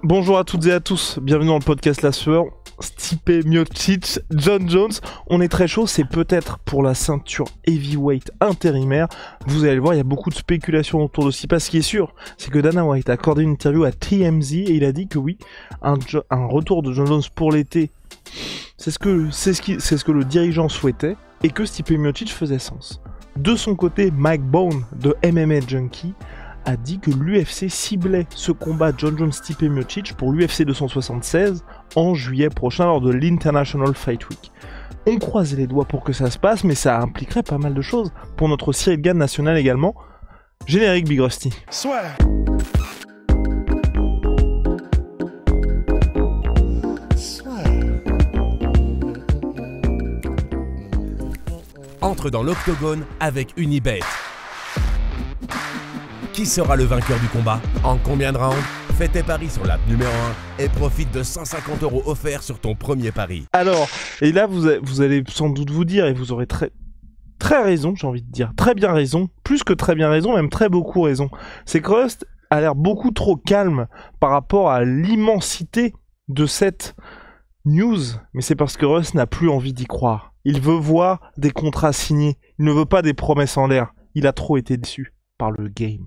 Bonjour à toutes et à tous, bienvenue dans le podcast La Sueur. Stipe Miocic, John Jones, on est très chaud, c'est peut-être pour la ceinture heavyweight intérimaire. Vous allez le voir, il y a beaucoup de spéculations autour de Stipe. Ce qui est sûr, c'est que Dana White a accordé une interview à TMZ et il a dit que oui, un retour de John Jones pour l'été, c'est ce que le dirigeant souhaitait et que Stipe Miocic faisait sens. De son côté, Mike Bohn de MMA Junkie a dit que l'UFC ciblait ce combat John Jones-Stipe Miocic pour l'UFC 276 en juillet prochain lors de l'International Fight Week. On croise les doigts pour que ça se passe, mais ça impliquerait pas mal de choses pour notre Cyril Gane national également. Générique Big Rusty. Soit. Entre dans l'octogone avec Unibet. Qui sera le vainqueur du combat? En combien de rounds? Fais tes paris sur l'app numéro 1 et profite de 150 € offerts sur ton premier pari. Alors, et là vous allez sans doute vous dire, et vous aurez très raison, j'ai envie de dire, très bien raison, plus que très bien raison, même très beaucoup raison. C'est que Rust a l'air beaucoup trop calme par rapport à l'immensité de cette news, mais c'est parce que Rust n'a plus envie d'y croire. Il veut voir des contrats signés, il ne veut pas des promesses en l'air. Il a trop été déçu par le game.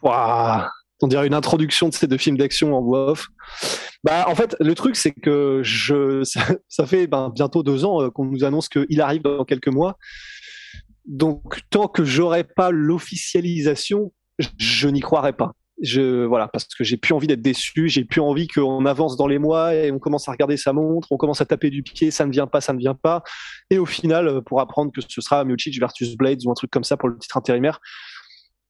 Waouh, on dirait une introduction de ces deux films d'action en voix off. Bah, en fait, le truc, c'est que ça fait bientôt 2 ans qu'on nous annonce qu'il arrive dans quelques mois. Donc, tant que j'aurai pas l'officialisation, je n'y croirai pas. Voilà, parce que j'ai plus envie d'être déçu, j'ai plus envie qu'on avance dans les mois et on commence à regarder sa montre, on commence à taper du pied, ça ne vient pas, ça ne vient pas. Et au final, pour apprendre que ce sera Miocic versus Blades ou un truc comme ça pour le titre intérimaire,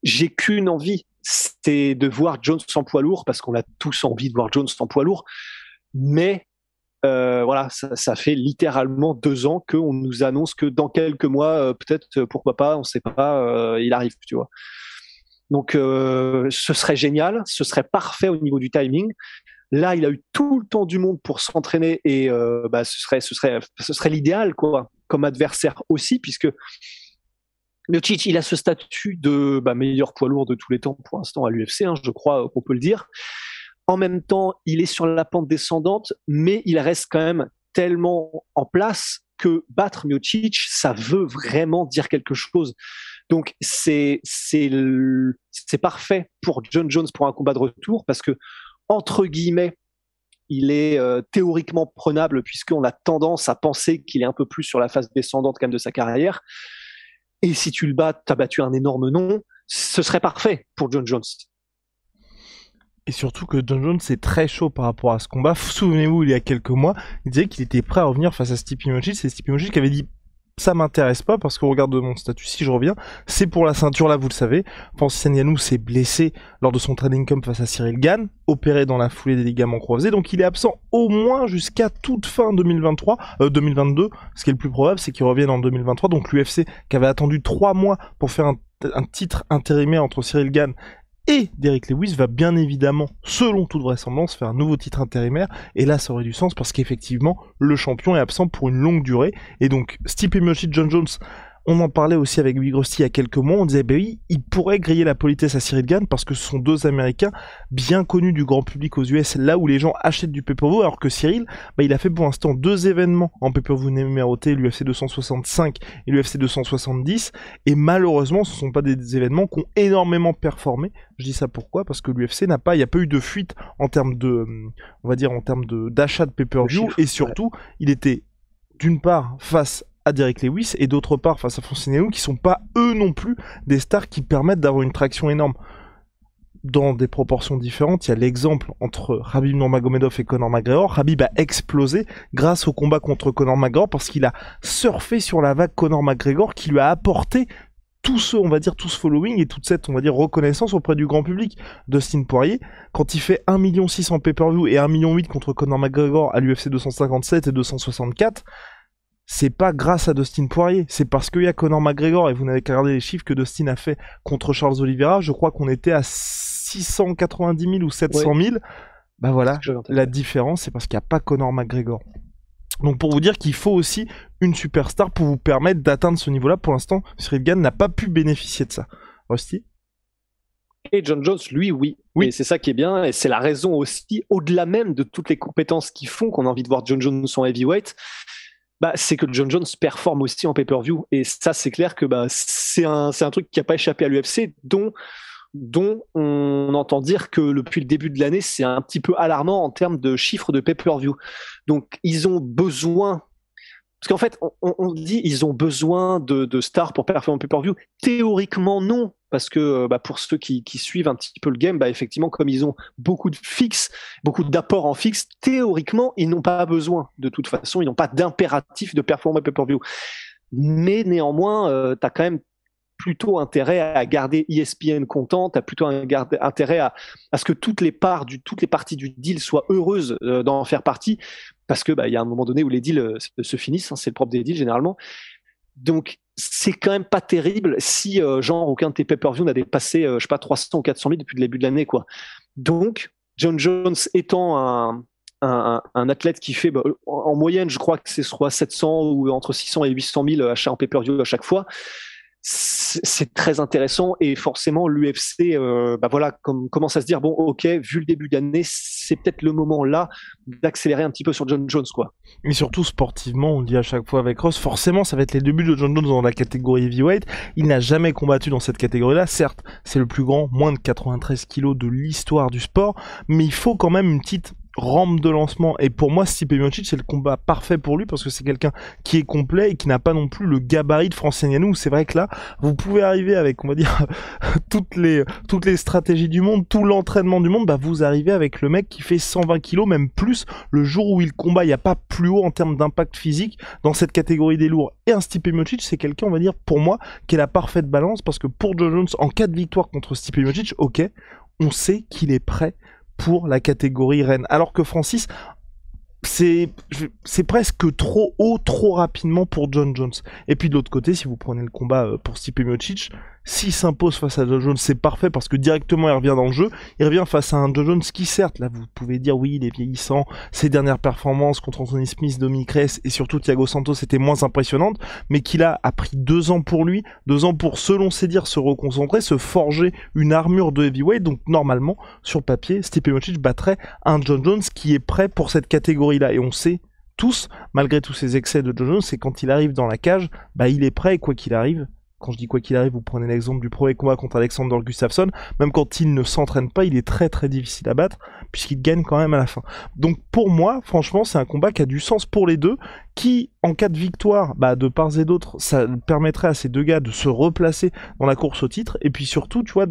j'ai qu'une envie, c'est de voir Jones en poids lourd, parce qu'on a tous envie de voir Jones en poids lourd. Mais voilà, ça fait littéralement 2 ans qu'on nous annonce que dans quelques mois, peut-être, pourquoi pas, on sait pas, il arrive, tu vois. Donc, ce serait génial, ce serait parfait au niveau du timing. Là, il a eu tout le temps du monde pour s'entraîner et ce serait l'idéal, quoi, comme adversaire aussi, puisque Miocic, il a ce statut de meilleur poids lourd de tous les temps pour l'instant à l'UFC, hein, je crois qu'on peut le dire. En même temps, il est sur la pente descendante, mais il reste quand même tellement en place que battre Miocic, ça veut vraiment dire quelque chose. Donc c'est parfait pour John Jones pour un combat de retour, parce que entre guillemets, il est théoriquement prenable, puisqu'on a tendance à penser qu'il est un peu plus sur la phase descendante quand même de sa carrière. Et si tu le bats, t'as battu un énorme nom, ce serait parfait pour John Jones. Et surtout que John Jones est très chaud par rapport à ce combat. Souvenez-vous, il y a quelques mois, il disait qu'il était prêt à revenir face à Stipe Miocic. C'est Stipe Miocic qui avait dit « ça m'intéresse pas parce qu'au regard de mon statut, si je reviens, c'est pour la ceinture là, vous le savez. » Francis Ngannou s'est blessé lors de son training camp face à Cyril Gane, opéré dans la foulée des ligaments croisés, donc il est absent au moins jusqu'à toute fin 2022. Ce qui est le plus probable, c'est qu'il revienne en 2023. Donc l'UFC, qui avait attendu 3 mois pour faire un titre intérimaire entre Cyril Gane et Derrick Lewis, va bien évidemment, selon toute vraisemblance, faire un nouveau titre intérimaire. Et là, ça aurait du sens parce qu'effectivement, le champion est absent pour une longue durée. Et donc, Stipe Miocic, John Jones, on en parlait aussi avec Big Rusty il y a quelques mois. On disait, oui, il pourrait griller la politesse à Cyril Gane parce que ce sont 2 Américains bien connus du grand public aux US, là où les gens achètent du pay-per-view, alors que Cyril, il a fait pour l'instant 2 événements en pay-per-view numérotés, l'UFC 265 et l'UFC 270, et malheureusement, ce ne sont pas des événements qui ont énormément performé. Je dis ça pourquoi? Parce que l'UFC il n'y a pas eu de fuite en termes de, on va dire, en termes d'achat de pay-per-view, et surtout, il était d'une part face à Derrick Lewis et d'autre part face à Francis Ngannou, qui sont pas eux non plus des stars qui permettent d'avoir une traction énorme. Dans des proportions différentes, il y a l'exemple entre Khabib Nurmagomedov et Conor McGregor. Khabib a explosé grâce au combat contre Conor McGregor parce qu'il a surfé sur la vague Conor McGregor qui lui a apporté tout ce following et toute cette, on va dire, reconnaissance auprès du grand public. Dustin Poirier, quand il fait 1,6 million en pay-per-view et 1,8 million contre Conor McGregor à l'UFC 257 et 264, c'est pas grâce à Dustin Poirier, c'est parce qu'il y a Conor McGregor, et vous n'avez qu'à regarder les chiffres que Dustin a fait contre Charles Oliveira. Je crois qu'on était à 690 000 ou 700 000. Bah voilà, la différence, c'est parce qu'il n'y a pas Conor McGregor. Donc pour vous dire qu'il faut aussi une superstar pour vous permettre d'atteindre ce niveau-là. Pour l'instant, Cyril Gane n'a pas pu bénéficier de ça. Rusty ? Et John Jones, lui, oui. Oui. Et c'est ça qui est bien, et c'est la raison aussi, au-delà même de toutes les compétences qui font qu'on a envie de voir John Jones en heavyweight, c'est que John Jones performe aussi en pay-per-view. Et ça, c'est clair que c'est un truc qui n'a pas échappé à l'UFC, dont on entend dire que depuis le début de l'année, c'est un petit peu alarmant en termes de chiffres de pay-per-view. Donc, ils ont besoin... Parce qu'en fait, on dit ils ont besoin de stars pour performer en pay-per-view. Théoriquement, non. Parce que pour ceux qui suivent un petit peu le game, effectivement, comme ils ont beaucoup de fixes, beaucoup d'apports en fixe, théoriquement, ils n'ont pas besoin. De toute façon, ils n'ont pas d'impératif de performer en pay-per-view. Mais néanmoins, tu as quand même plutôt intérêt à garder ESPN content, tu as plutôt intérêt à ce que toutes les parties du deal soient heureuses d'en faire partie, parce que y a un moment donné où les deals se finissent, hein, c'est le propre des deals généralement. Donc c'est quand même pas terrible si genre aucun de tes pay-per-view n'a dépassé 300 ou 400 000 depuis le début de l'année, quoi. Donc John Jones étant un athlète qui fait en moyenne, je crois que c'est soit 700 ou entre 600 et 800 000 achats en pay-per-view à chaque fois, c'est très intéressant, et forcément l'UFC commence à se dire bon, ok, vu le début d'année, c'est peut-être le moment là d'accélérer un petit peu sur John Jones, quoi. Et surtout sportivement, on le dit à chaque fois avec Ross, forcément ça va être les débuts de John Jones dans la catégorie heavyweight. Il n'a jamais combattu dans cette catégorie-là, certes c'est le plus grand, moins de 93 kilos de l'histoire du sport, mais il faut quand même une petite rampe de lancement, et pour moi Stipe Miocic c'est le combat parfait pour lui, parce que c'est quelqu'un qui est complet et qui n'a pas non plus le gabarit de Francis Ngannou. C'est vrai que là vous pouvez arriver avec, on va dire, toutes les stratégies du monde, tout l'entraînement du monde, vous arrivez avec le mec qui fait 120 kilos, même plus. Le jour où il combat, il n'y a pas plus haut en termes d'impact physique dans cette catégorie des lourds, et un Stipe Miocic c'est quelqu'un, on va dire, pour moi, qui est la parfaite balance, parce que pour John Jones, en cas de victoire contre Stipe Miocic, ok, on sait qu'il est prêt pour la catégorie reine, alors que Francis, c'est presque trop haut, trop rapidement pour John Jones. Et puis de l'autre côté, si vous prenez le combat pour Stipe Miocic, s'il s'impose face à John Jones, c'est parfait, parce que directement il revient dans le jeu. Il revient face à un John Jones qui, certes, là vous pouvez dire oui, il est vieillissant, ses dernières performances contre Anthony Smith, Dominic Reyes et surtout Thiago Santos étaient moins impressionnantes, mais qu'il a pris 2 ans pour lui, 2 ans pour, selon ses dires, se reconcentrer, se forger une armure de heavyweight. Donc normalement, sur le papier, Stipe Miocic battrait un John Jones qui est prêt pour cette catégorie-là. Et on sait tous, malgré tous ces excès de John Jones, c'est quand il arrive dans la cage, il est prêt, et quoi qu'il arrive. Quand je dis quoi qu'il arrive, vous prenez l'exemple du premier combat contre Alexander Gustafsson, même quand il ne s'entraîne pas, il est très très difficile à battre, puisqu'il gagne quand même à la fin. Donc pour moi, franchement, c'est un combat qui a du sens pour les deux, qui, en cas de victoire, de part et d'autre, ça permettrait à ces deux gars de se replacer dans la course au titre, et puis surtout, tu vois,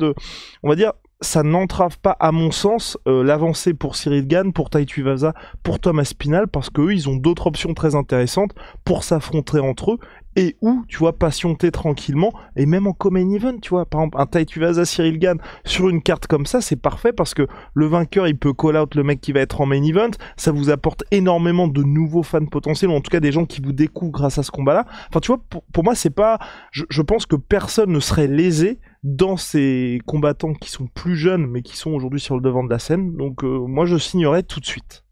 on va dire, ça n'entrave pas, à mon sens, l'avancée pour Cyril Gane, pour Tai Tuivasa, pour Thomas Spinal, parce qu'eux, ils ont d'autres options très intéressantes pour s'affronter entre eux, et où, tu vois, patienter tranquillement, et même en co-main event, tu vois, par exemple, un Tai Tuivasa Cyril Gane sur une carte comme ça, c'est parfait, parce que le vainqueur, il peut call out le mec qui va être en main event, ça vous apporte énormément de nouveaux fans potentiels, ou en tout cas des gens qui vous découvrent grâce à ce combat-là. Enfin, tu vois, pour moi, c'est pas... Je pense que personne ne serait lésé dans ces combattants qui sont plus jeunes, mais qui sont aujourd'hui sur le devant de la scène, donc moi, je signerais tout de suite.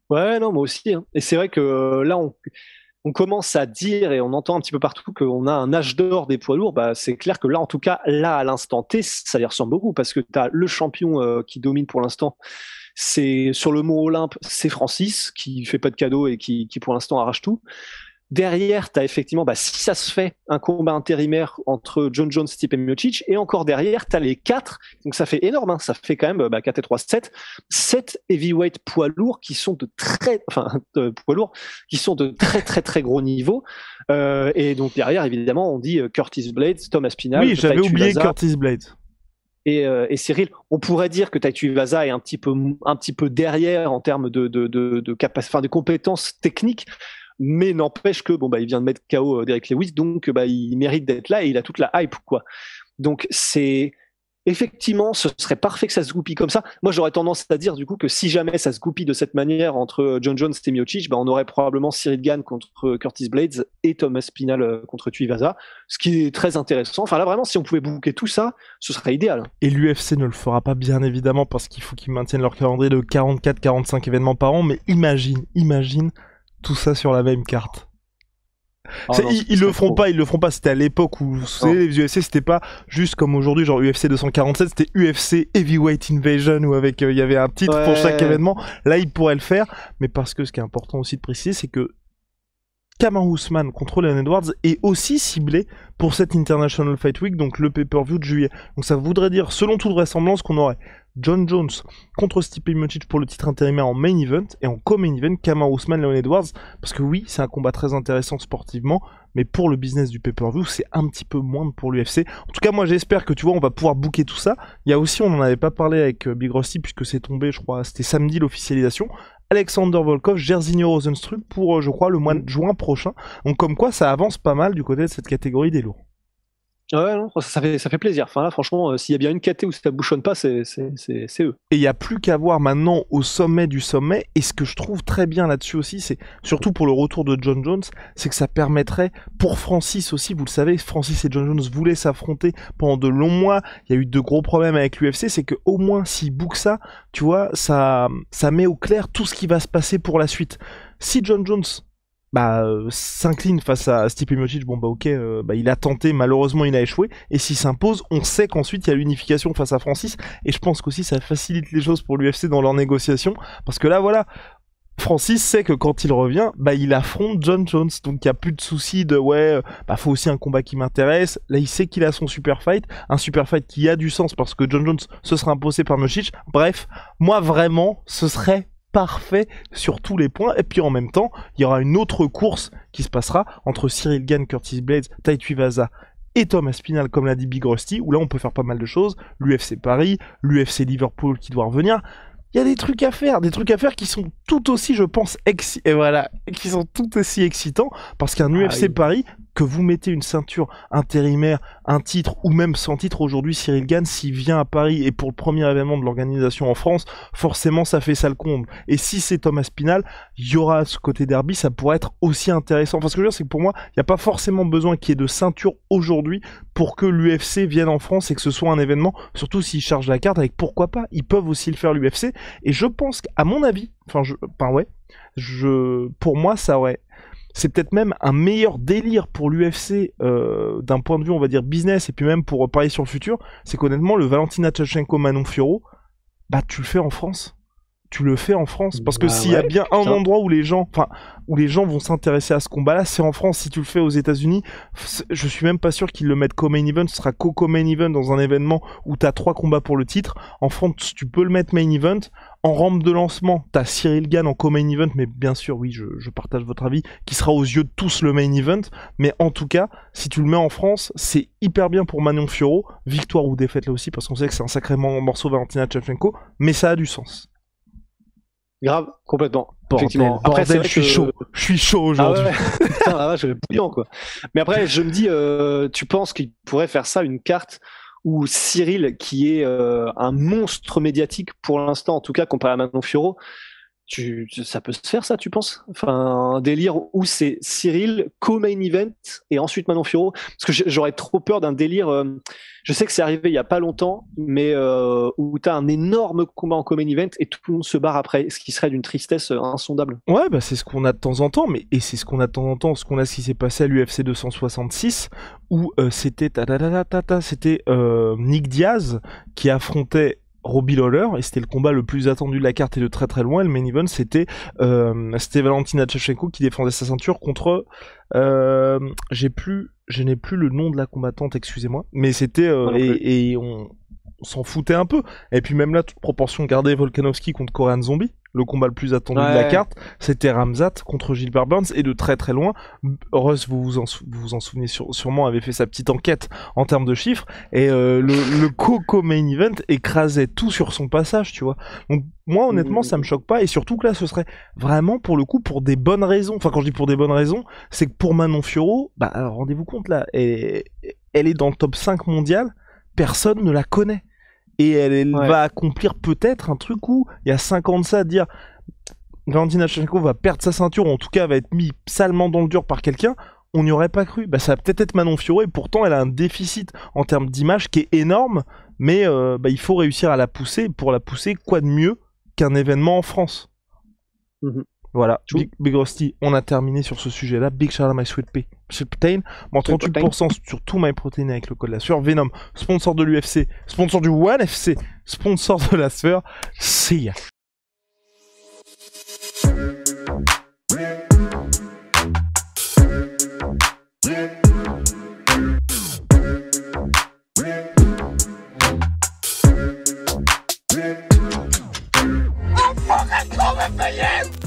Ouais, non, moi aussi, hein. Et c'est vrai que là, on commence à dire, et on entend un petit peu partout, qu'on a un âge d'or des poids lourds. C'est clair que là, en tout cas, là, à l'instant T, ça y ressemble beaucoup, parce que tu as le champion qui domine pour l'instant. C'est sur le mont Olympe, c'est Francis, qui fait pas de cadeaux et qui pour l'instant arrache tout. Derrière, tu as effectivement, si ça se fait, un combat intérimaire entre John Jones, Stipe Miocic, et encore derrière, tu as les 4, donc ça fait énorme, hein, ça fait quand même 4 et 3, 7 heavyweight poids lourds qui sont de très très très gros niveau, et donc derrière, évidemment, on dit Curtis Blades, Thomas Spinal. Oui, j'avais oublié Curtis Blades. Et Cyril, on pourrait dire que Tai Tuivasa est un petit peu derrière en termes de compétences techniques, mais n'empêche que il vient de mettre KO Derrick Lewis, donc il mérite d'être là, et il a toute la hype, quoi. Donc c'est effectivement, ce serait parfait que ça se goupille comme ça. Moi, j'aurais tendance à dire du coup que si jamais ça se goupille de cette manière entre John Jones et Miocic, on aurait probablement Cyril Gane contre Curtis Blades et Thomas Spinal contre Tuivasa, ce qui est très intéressant. Enfin là, vraiment, si on pouvait booker tout ça, ce serait idéal. Et l'UFC ne le fera pas, bien évidemment, parce qu'il faut qu'ils maintiennent leur calendrier de 44-45 événements par an, mais imagine tout ça sur la même carte. Ils le feront pas. C'était à l'époque où les UFC, c'était pas juste comme aujourd'hui, genre UFC 247, c'était UFC Heavyweight Invasion où avec il y avait un titre pour chaque événement. Là, ils pourraient le faire, mais parce que ce qui est important aussi de préciser, c'est que Kamaru Usman contre Leon Edwards est aussi ciblé pour cette International Fight Week, donc le pay-per-view de juillet. Donc ça voudrait dire, selon toute vraisemblance, qu'on aurait John Jones contre Stipe Miocic pour le titre intérimaire en main event, et en co-main event, Kamaru Usman, Leon Edwards, parce que oui, c'est un combat très intéressant sportivement, mais pour le business du pay-per-view, c'est un petit peu moins pour l'UFC. En tout cas, moi j'espère que tu vois, on va pouvoir booker tout ça. Il y a aussi, on n'en avait pas parlé avec Big Rusty, puisque c'est tombé, je crois, c'était samedi l'officialisation, Alexander Volkov, Jairzinho Rozenstruik pour, je crois, le mois de juin prochain. Donc comme quoi, ça avance pas mal du côté de cette catégorie des lourds. Ouais, non, ça fait plaisir. Enfin là, franchement, s'il y a bien une caté où ça bouchonne pas, c'est eux. Et il n'y a plus qu'à voir maintenant au sommet du sommet. Et ce que je trouve très bien là-dessus aussi, c'est surtout pour le retour de John Jones, c'est que ça permettrait pour Francis aussi, vous le savez, Francis et John Jones voulaient s'affronter pendant de longs mois. Il y a eu de gros problèmes avec l'UFC, c'est que au moins s'ils bookent ça, tu vois, ça met au clair tout ce qui va se passer pour la suite. Si John Jones s'incline face à Stipe Miocic, bon bah ok, il a tenté, malheureusement il a échoué, et s'il s'impose, on sait qu'ensuite il y a l'unification face à Francis, et je pense qu'aussi ça facilite les choses pour l'UFC dans leurs négociations, parce que là voilà, Francis sait que quand il revient, il affronte John Jones, donc il n'y a plus de soucis de faut aussi un combat qui m'intéresse. Là il sait qu'il a son super fight, un super fight qui a du sens parce que John Jones se sera imposé par Miocic. Bref, moi vraiment, ce serait parfait sur tous les points, et puis en même temps, il y aura une autre course qui se passera entre Cyril Gane, Curtis Blades, Tai Tuivasa et Thomas Spinal, comme l'a dit Big Rusty, où là on peut faire pas mal de choses, l'UFC Paris, l'UFC Liverpool qui doit revenir. Il y a des trucs à faire qui sont tout aussi, je pense, qui sont tout aussi excitants, parce qu'un UFC Paris, que vous mettez une ceinture intérimaire, un titre, ou même sans titre aujourd'hui, Cyril Gane, s'il vient à Paris, et pour le premier événement de l'organisation en France, forcément ça fait ça le comble. Et si c'est Thomas Spinal, il y aura ce côté derby, ça pourrait être aussi intéressant. Enfin, ce que je veux dire, c'est que pour moi, il n'y a pas forcément besoin qu'il y ait de ceinture aujourd'hui pour que l'UFC vienne en France et que ce soit un événement, surtout s'ils chargent la carte avec pourquoi pas, ils peuvent aussi le faire l'UFC, et je pense qu'à mon avis, pour moi, ça aurait... C'est peut-être même un meilleur délire pour l'UFC d'un point de vue, on va dire, business, et puis même pour parier sur le futur, c'est qu'honnêtement, le Valentina Shevchenko Manon Fiorot, tu le fais en France. Tu le fais en France, parce que s'il y a bien un endroit où les gens vont s'intéresser à ce combat-là, c'est en France. Si tu le fais aux États-Unis, je suis même pas sûr qu'ils le mettent co-main event. Ce sera co-main event dans un événement où t'as 3 combats pour le titre. En France, tu peux le mettre main event. En rampe de lancement, t'as Cyril Gane en co-main event, mais bien sûr, oui, je partage votre avis, qui sera aux yeux de tous le main event. Mais en tout cas, si tu le mets en France, c'est hyper bien pour Manon Fiorot, victoire ou défaite là aussi, parce qu'on sait que c'est un sacré morceau Valentina Shevchenko, mais ça a du sens. Grave, complètement. Effectivement. Après, je suis chaud aujourd'hui. Ah ouais. Putain, la vache, je vais bouillant, quoi. Mais après, je me dis, tu penses qu'il pourrait faire ça, une carte où Cyril, qui est un monstre médiatique pour l'instant, en tout cas comparé à Manon Fiorot, ça peut se faire, ça, tu penses? Enfin, un délire où c'est Cyril co-main event et ensuite Manon Fiorot, parce que j'aurais trop peur d'un délire. Je sais que c'est arrivé il y a pas longtemps, mais où t'as un énorme combat en co-main event et tout le monde se barre après, ce qui serait d'une tristesse insondable. Ouais, c'est ce qu'on a de temps en temps, c'est ce qu'on a de temps en temps, ce qui s'est passé à l'UFC 266, où c'était Nick Diaz qui affrontait Robbie Lawler, et c'était le combat le plus attendu de la carte et de très très loin. Le main event, c'était Valentina Shevchenko qui défendait sa ceinture contre je n'ai plus le nom de la combattante, excusez-moi, mais c'était et on s'en foutait un peu. Et puis même là, toute proportion gardée, Volkanovski contre Korean Zombie, le combat le plus attendu de la carte, c'était Ramzat contre Gilbert Burns, et de très très loin, Russ, vous vous en souvenez sûrement, avait fait sa petite enquête en termes de chiffres, et le Coco main event écrasait tout sur son passage, tu vois. Donc moi honnêtement ça me choque pas, et surtout que là ce serait vraiment pour le coup pour des bonnes raisons. Enfin, quand je dis pour des bonnes raisons, c'est que pour Manon Fiorot, alors, rendez-vous compte là, elle est dans le top 5 mondial, personne ne la connaît. Et elle va accomplir peut-être un truc où il y a 5 ans de ça, à dire Valentina Shevchenko va perdre sa ceinture, ou en tout cas va être mis salement dans le dur par quelqu'un, on n'y aurait pas cru. Ça va peut-être être Manon Fiorot, et pourtant elle a un déficit en termes d'image qui est énorme, mais il faut réussir à la pousser. Pour la pousser, quoi de mieux qu'un événement en France? Voilà, Big Rusty, on a terminé sur ce sujet-là. Big shout out à my sweet pea. chez Protein, moins 38% sur tout MyProtein avec le code la sueur. Venom, sponsor de l'UFC, sponsor du One FC, sponsor de la sueur. See ya. I'm fucking coming for you!